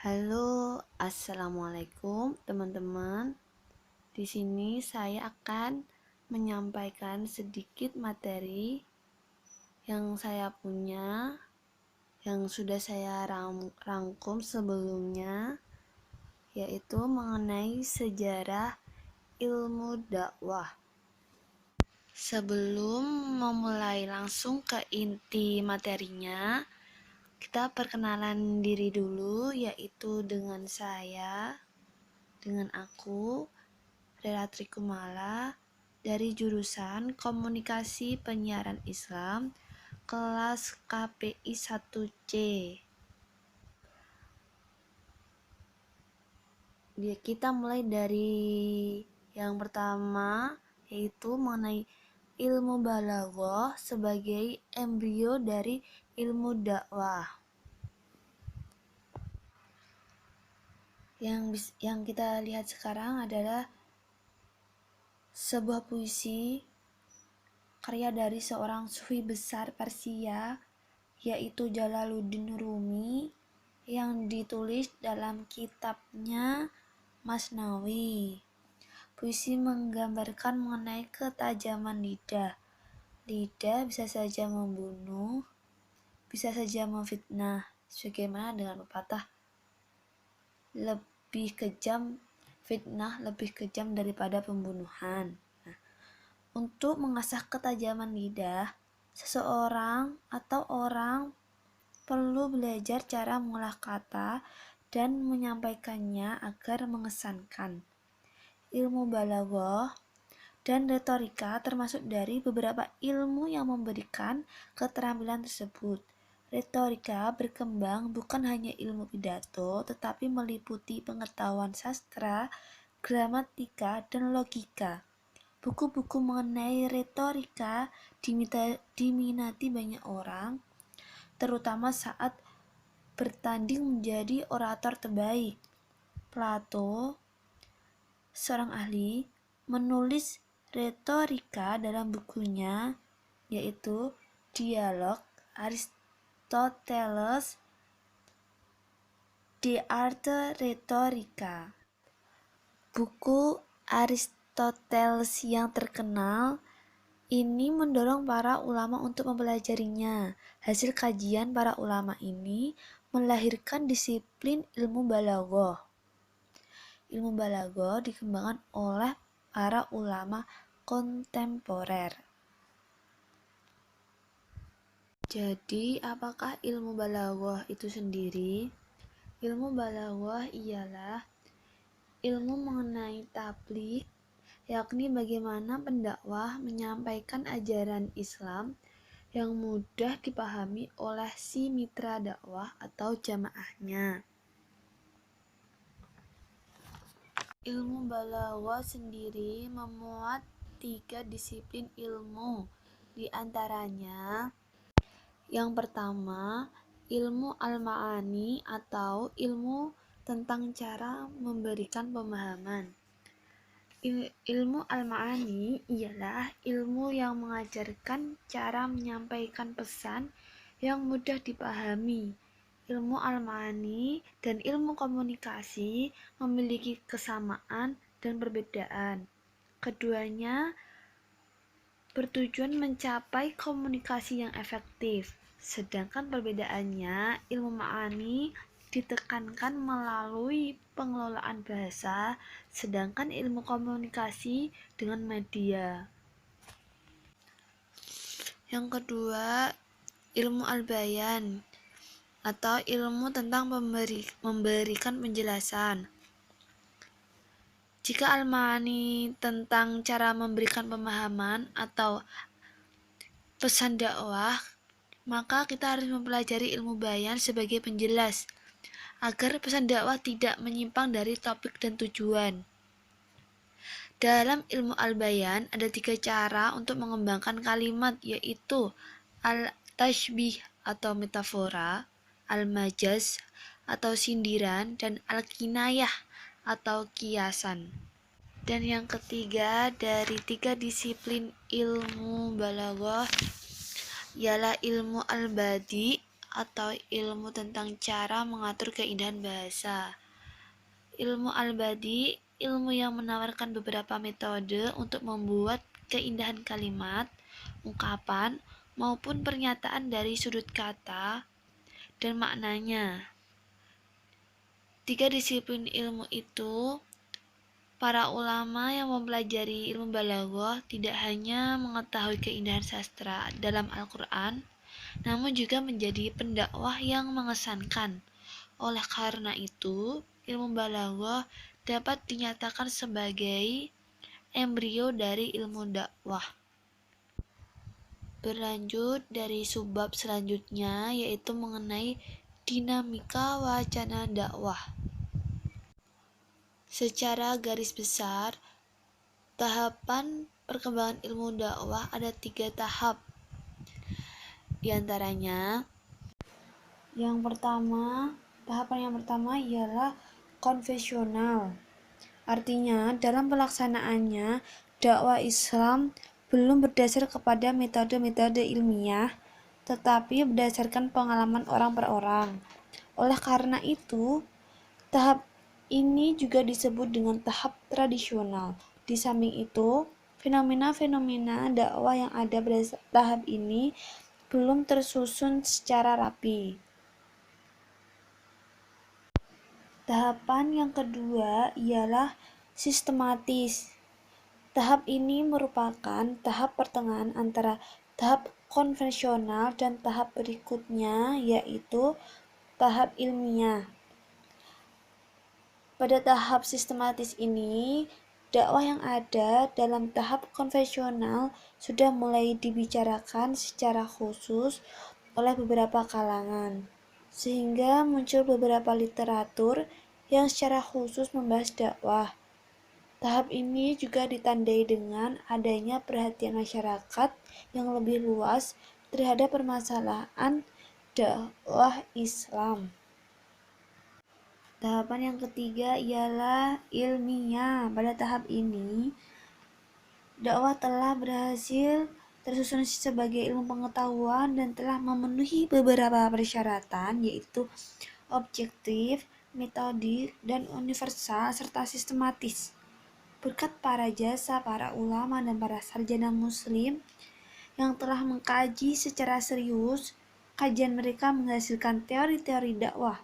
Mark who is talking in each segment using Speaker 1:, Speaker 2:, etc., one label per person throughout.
Speaker 1: Halo, assalamualaikum teman-teman. Di sini saya akan menyampaikan sedikit materi yang saya punya, yang sudah saya rangkum sebelumnya, yaitu mengenai sejarah ilmu dakwah. Sebelum memulai langsung ke inti materinya, kita perkenalan diri dulu, yaitu dengan aku, Relatri Kumala, dari jurusan Komunikasi Penyiaran Islam, kelas KPI 1C. Kita mulai dari yang pertama, yaitu mengenai ilmu balaghah sebagai embrio dari ilmu dakwah. Yang kita lihat sekarang adalah sebuah puisi karya dari seorang sufi besar Persia, yaitu Jalaluddin Rumi, yang ditulis dalam kitabnya Masnawi. Puisi menggambarkan mengenai ketajaman lidah. Lidah bisa saja membunuh, bisa saja memfitnah, sebagaimana dengan pepatah, lebih kejam fitnah lebih kejam daripada pembunuhan. Untuk mengasah ketajaman lidah, seseorang atau orang perlu belajar cara mengolah kata dan menyampaikannya agar mengesankan. Ilmu balaghah dan retorika termasuk dari beberapa ilmu yang memberikan keterampilan tersebut. Retorika berkembang bukan hanya ilmu pidato, tetapi meliputi pengetahuan sastra, gramatika, dan logika. Buku-buku mengenai retorika diminati banyak orang, terutama saat bertanding menjadi orator terbaik. Plato, seorang ahli, menulis retorika dalam bukunya, yaitu Dialog Aristoteles De Arte Rhetorica. Buku Aristoteles yang terkenal ini mendorong para ulama untuk mempelajarinya. Hasil kajian para ulama ini melahirkan disiplin ilmu balaghah. Ilmu balaghah dikembangkan oleh para ulama kontemporer. Jadi, apakah ilmu balaghah itu sendiri? Ilmu balaghah ialah ilmu mengenai tabligh, yakni bagaimana pendakwah menyampaikan ajaran Islam yang mudah dipahami oleh si mitra dakwah atau jamaahnya. Ilmu balaghah sendiri memuat 3 disiplin ilmu, di antaranya yang pertama, ilmu al-ma'ani atau ilmu tentang cara memberikan pemahaman. Ilmu al-ma'ani ialah ilmu yang mengajarkan cara menyampaikan pesan yang mudah dipahami. Ilmu al-ma'ani dan ilmu komunikasi memiliki kesamaan dan perbedaan. Keduanya bertujuan mencapai komunikasi yang efektif. Sedangkan perbedaannya, ilmu ma'ani ditekankan melalui pengelolaan bahasa, sedangkan ilmu komunikasi dengan media. Yang kedua, ilmu al-bayan atau ilmu tentang memberikan penjelasan. Jika al-ma'ani tentang cara memberikan pemahaman atau pesan dakwah, maka kita harus mempelajari ilmu bayan sebagai penjelas, agar pesan dakwah tidak menyimpang dari topik dan tujuan. Dalam ilmu al-bayan ada 3 cara untuk mengembangkan kalimat, yaitu al-tashbih atau metafora, al-majaz atau sindiran, dan al-kinayah atau kiasan. Dan yang ketiga dari 3 disiplin ilmu balaghah ialah ilmu al-badi atau ilmu tentang cara mengatur keindahan bahasa. Ilmu al-badi, ilmu yang menawarkan beberapa metode untuk membuat keindahan kalimat, ungkapan, maupun pernyataan dari sudut kata dan maknanya. Tiga disiplin ilmu itu, para ulama yang mempelajari ilmu balaghah tidak hanya mengetahui keindahan sastra dalam Al-Quran, namun juga menjadi pendakwah yang mengesankan. Oleh karena itu, ilmu balaghah dapat dinyatakan sebagai embrio dari ilmu dakwah. Berlanjut dari subbab selanjutnya, yaitu mengenai dinamika wacana dakwah. Secara garis besar, tahapan perkembangan ilmu dakwah ada 3 tahap. Di antaranya, tahapan yang pertama ialah konvensional. Artinya, dalam pelaksanaannya, dakwah Islam belum berdasar kepada metode-metode ilmiah, tetapi berdasarkan pengalaman orang per orang. Oleh karena itu, tahap ini juga disebut dengan tahap tradisional. Di samping itu, fenomena-fenomena dakwah yang ada pada tahap ini belum tersusun secara rapi. Tahapan yang kedua ialah sistematis. Tahap ini merupakan tahap pertengahan antara tahap konvensional dan tahap berikutnya, yaitu tahap ilmiah. Pada tahap sistematis ini, dakwah yang ada dalam tahap konvensional sudah mulai dibicarakan secara khusus oleh beberapa kalangan, sehingga muncul beberapa literatur yang secara khusus membahas dakwah. Tahap ini juga ditandai dengan adanya perhatian masyarakat yang lebih luas terhadap permasalahan dakwah Islam. Tahapan yang ketiga ialah ilmiah. Pada tahap ini, dakwah telah berhasil tersusun sebagai ilmu pengetahuan dan telah memenuhi beberapa persyaratan, yaitu objektif, metodik, dan universal, serta sistematis. Berkat para jasa para ulama dan para sarjana muslim yang telah mengkaji secara serius, kajian mereka menghasilkan teori-teori dakwah.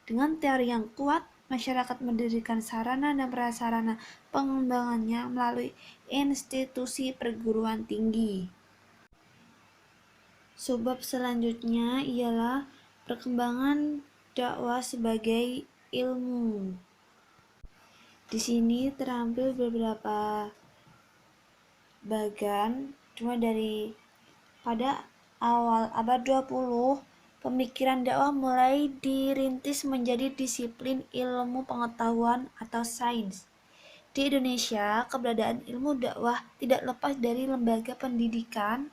Speaker 1: Dengan teori yang kuat, masyarakat mendirikan sarana dan prasarana pengembangannya melalui institusi perguruan tinggi. Subbab selanjutnya ialah perkembangan dakwah sebagai ilmu. Di sini terampil beberapa bagan, cuma dari pada awal abad 20, pemikiran dakwah mulai dirintis menjadi disiplin ilmu pengetahuan atau sains. Di Indonesia, keberadaan ilmu dakwah tidak lepas dari lembaga pendidikan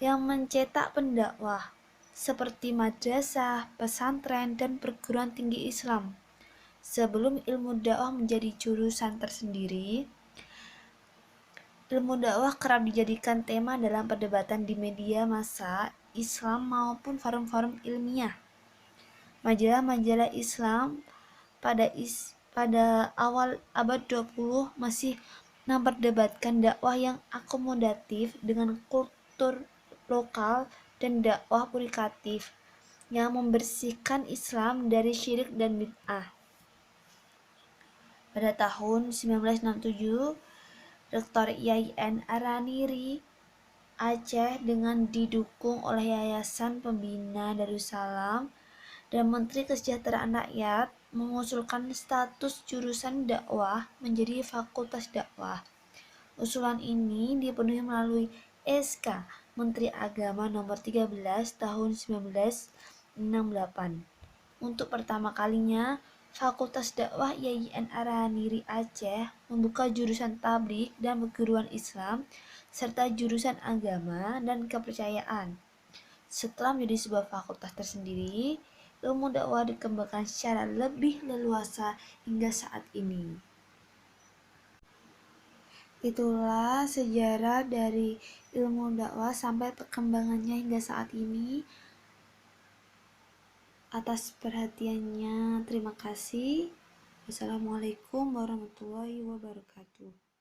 Speaker 1: yang mencetak pendakwah, seperti madrasah, pesantren, dan perguruan tinggi Islam. Sebelum ilmu dakwah menjadi jurusan tersendiri, ilmu dakwah kerap dijadikan tema dalam perdebatan di media massa Islam maupun forum-forum ilmiah. Majalah-majalah Islam pada awal abad 20 masih memperdebatkan dakwah yang akomodatif dengan kultur lokal dan dakwah puritatif yang membersihkan Islam dari syirik dan bid'ah. Pada tahun 1967, Dr. Yayan Araniri Aceh dengan didukung oleh Yayasan Pembina Darussalam dan Menteri Kesejahteraan Rakyat mengusulkan status jurusan dakwah menjadi fakultas dakwah. Usulan ini dipenuhi melalui SK Menteri Agama Nomor 13 Tahun 1968. Untuk pertama kalinya, Fakultas Dakwah Yayan Araniri Aceh membuka jurusan tabligh dan perguruan Islam serta jurusan agama dan kepercayaan. Setelah menjadi sebuah fakultas tersendiri, ilmu dakwah dikembangkan secara lebih leluasa hingga saat ini. Itulah sejarah dari ilmu dakwah sampai perkembangannya hingga saat ini. atas perhatiannya. Terima kasih. Wassalamualaikum warahmatullahi wabarakatuh.